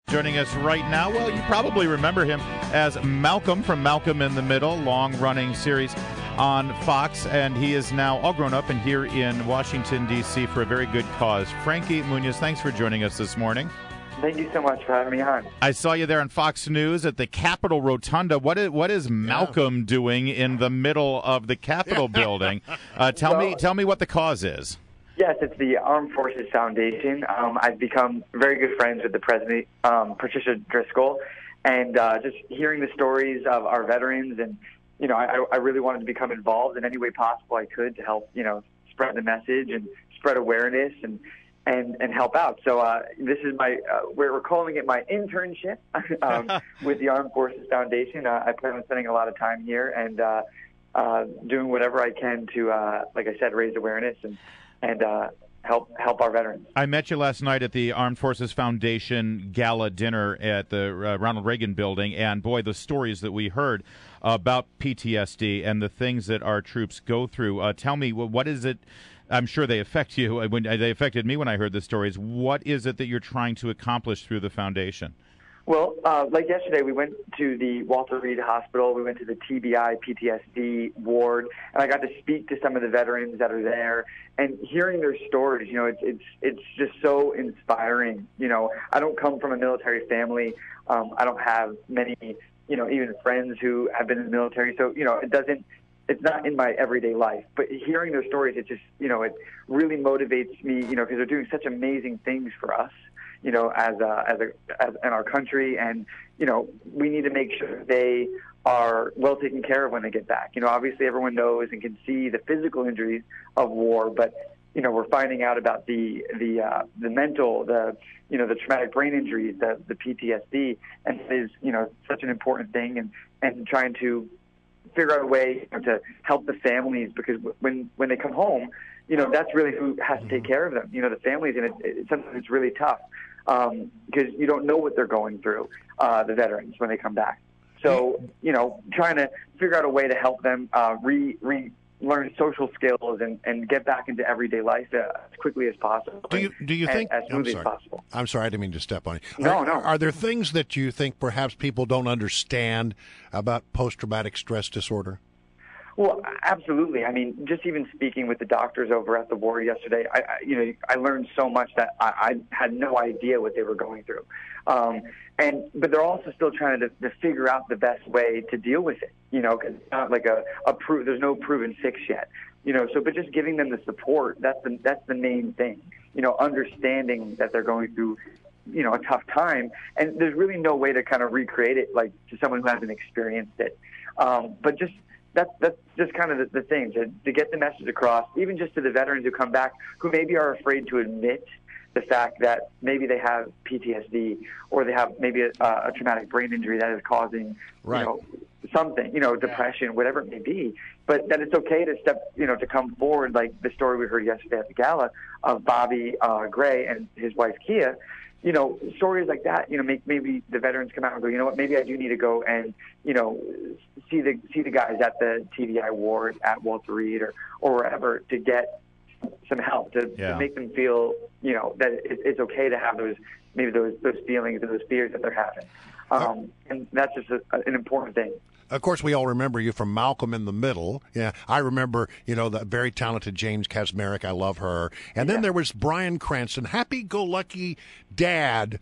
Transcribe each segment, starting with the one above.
Joining us right now, well, you probably remember him as Malcolm from Malcolm in the Middle, long-running series on Fox, and he is now all grown up and here in Washington, D.C. for a very good cause. Frankie Muniz, thanks for joining us this morning. Thank you so much for having me on. I saw you there on Fox News at the Capitol Rotunda. What is Malcolm doing in the middle of the Capitol building? Tell me what the cause is. Yes, it's the Armed Forces Foundation. I've become very good friends with the president, Patricia Driscoll, and just hearing the stories of our veterans, and I really wanted to become involved in any way possible I could to help spread the message and spread awareness and help out. So this is we're calling it my internship with the Armed Forces Foundation. I plan on spending a lot of time here and doing whatever I can to, like I said, raise awareness and help our veterans. I met you last night at the Armed Forces Foundation Gala dinner at the Ronald Reagan building, and boy, the stories that we heard about PTSD and the things that our troops go through. Tell me, what is it? I'm sure they affect you. When they affected me when I heard the stories. What is it that you're trying to accomplish through the foundation? Well, like yesterday, we went to the Walter Reed Hospital. We went to the TBI PTSD ward, and I got to speak to some of the veterans that are there. And hearing their stories, it's just so inspiring. I don't come from a military family. I don't have many, even friends who have been in the military. So, it's not in my everyday life. But hearing their stories, it just, it really motivates me, because they're doing such amazing things for us. As in our country, and we need to make sure they are well taken care of when they get back. Obviously everyone knows and can see the physical injuries of war, but we're finding out about the mental, the traumatic brain injuries, the PTSD, and it is such an important thing, and trying to figure out a way to help the families, because when they come home, that's really who has to take care of them. The families, and sometimes it's really tough because you don't know what they're going through, the veterans, when they come back. So, trying to figure out a way to help them learn social skills and get back into everyday life as quickly as possible. Do you think as smoothly as possible? I'm sorry, I didn't mean to step on you. No. Are there things that you think perhaps people don't understand about post-traumatic stress disorder? Well, absolutely. I mean, just even speaking with the doctors over at the ward yesterday, I learned so much that I had no idea what they were going through. But they're also still trying to figure out the best way to deal with it, because it's not like there's no proven fix yet, but just giving them the support, that's the main thing, understanding that they're going through, a tough time, and there's really no way to kind of recreate it like to someone who hasn't experienced it. But that's just kind of the thing, to get the message across, even just to the veterans who come back, who maybe are afraid to admit the fact that maybe they have PTSD, or they have maybe a traumatic brain injury that is causing, something, depression, whatever it may be. But that it's okay to to come forward, like the story we heard yesterday at the gala of Bobby Gray and his wife Kia. Stories like that, make maybe the veterans come out and go, you know what, maybe I do need to go and, see the guys at the TBI ward at Walter Reed or wherever, to get some help to make them feel, that it's okay to have those feelings and those fears that they're having. And that's just an important thing. Of course, we all remember you from Malcolm in the Middle. Yeah, I remember, the very talented James Kasmerick. I love her. And then there was Bryan Cranston, happy-go-lucky dad,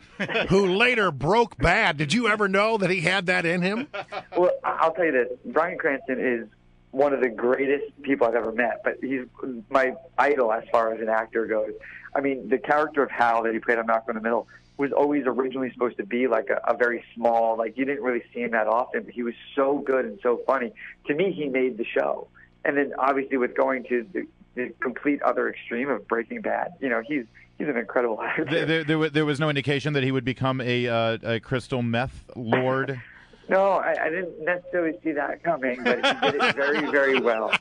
who later broke bad. Did you ever know that he had that in him? Well, I'll tell you this. Bryan Cranston is one of the greatest people I've ever met, but he's my idol as far as an actor goes. I mean, the character of Hal that he played on Malcolm in the Middle was always originally supposed to be like a very small, like you didn't really see him that often, but he was so good and so funny. To me, he made the show. And then obviously with going to the complete other extreme of Breaking Bad, he's an incredible actor. There was no indication that he would become a crystal meth lord? No, I didn't necessarily see that coming, but he did it very, very well.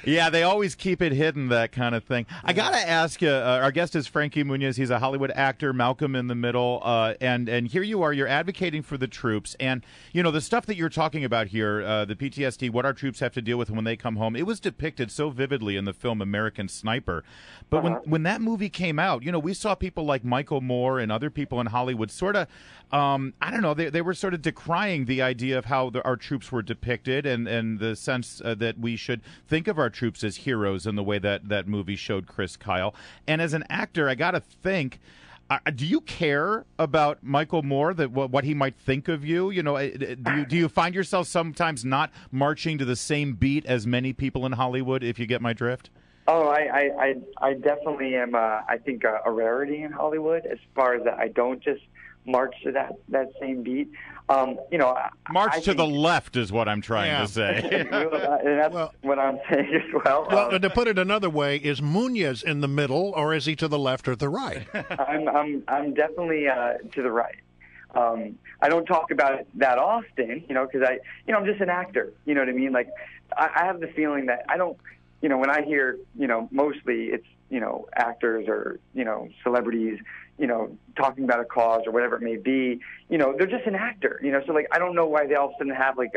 Yeah, they always keep it hidden, that kind of thing. I got to ask you, our guest is Frankie Muniz. He's a Hollywood actor, Malcolm in the Middle, and here you are, you're advocating for the troops. And, you know, the stuff that you're talking about here, the PTSD, what our troops have to deal with when they come home, it was depicted so vividly in the film American Sniper. But when that movie came out, you know, we saw people like Michael Moore and other people in Hollywood sort of, I don't know, they were sort of decrying the idea of how our troops were depicted and the sense that we should think of our troops as heroes in the way that movie showed Chris Kyle. And as an actor, I got to think, do you care about Michael Moore, that what he might think of you? You know, do you find yourself sometimes not marching to the same beat as many people in Hollywood, if you get my drift? Oh, I definitely am, I think, a rarity in Hollywood as far as that I don't just march to that same beat. You know, march to the left is what I'm trying to say. And that's what I'm saying as well. Well, to put it another way, is Muniz in the middle, or is he to the left or the right? I'm definitely to the right. I don't talk about it that often, you know, because I'm just an actor. You know what I mean? Like, I have the feeling that I don't, you know, when I hear, you know, mostly it's, you know, actors or, you know, celebrities, you know, talking about a cause or whatever it may be, you know, they're just an actor, you know, so like I don't know why they all of a sudden have like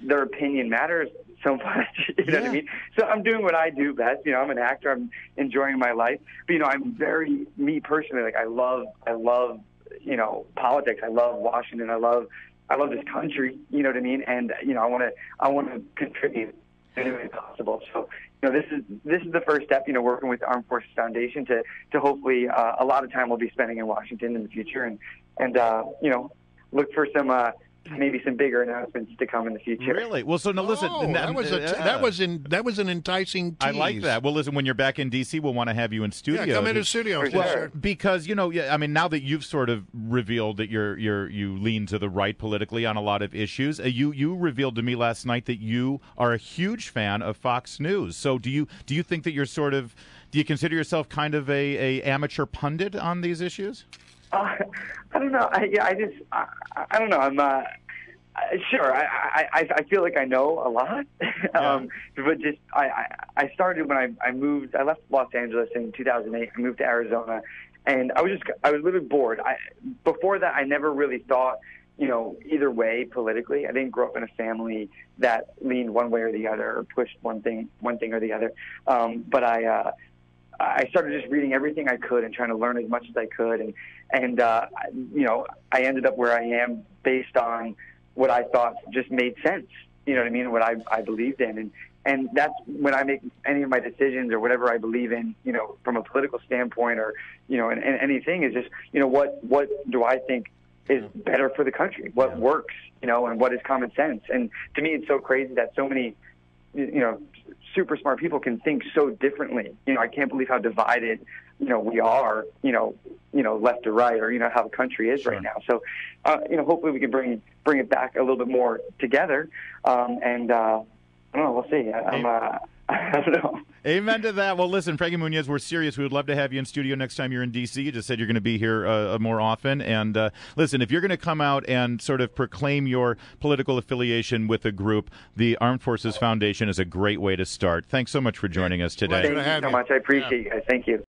their opinion matters so much, you know what I mean? So I'm doing what I do best, you know, I'm an actor, I'm enjoying my life, but, you know, I'm very, me personally, like I love, you know, politics, I love Washington, I love this country, you know what I mean? And, you know, I want to contribute any way possible. So, you know, this is the first step, you know, working with the Armed Forces Foundation to hopefully a lot of time we'll be spending in Washington in the future and you know, look for some maybe some bigger announcements to come in the future. Really? Well, so now listen. That was an enticing tease. I like that. Well, listen, when you're back in D.C., we'll want to have you in studio. Yeah, come into studio. Sure. Because, you know, I mean, now that you've sort of revealed that you lean to the right politically on a lot of issues, you revealed to me last night that you are a huge fan of Fox News. So do you think that you're sort of, do you consider yourself kind of a amateur pundit on these issues? I don't know. I don't know. I'm sure. I feel like I know a lot, but just I started when I moved. I left Los Angeles in 2008. I moved to Arizona, and I was literally bored. Before that, I never really thought, you know, either way politically. I didn't grow up in a family that leaned one way or the other or pushed one thing or the other. But I started just reading everything I could and trying to learn as much as I could, and you know, I ended up where I am based on what I thought just made sense. You know what I mean? What I believed in, and that's when I make any of my decisions or whatever I believe in. You know, from a political standpoint, or you know, and anything is just, you know, what do I think is better for the country? What works? You know, and what is common sense? And to me, it's so crazy that so many, you know, super smart people can think so differently. You know, I can't believe how divided, you know, we are, you know, left to right, or, you know, how the country is right now. So, you know, hopefully we can bring it back a little bit more together. And I don't know, we'll see. I don't know. Amen to that. Well, listen, Frankie Muniz, we're serious. We would love to have you in studio next time you're in D.C. You just said you're going to be here more often. And listen, if you're going to come out and sort of proclaim your political affiliation with a group, the Armed Forces Foundation is a great way to start. Thanks so much for joining us today. Thank you so much. I appreciate you guys. Thank you.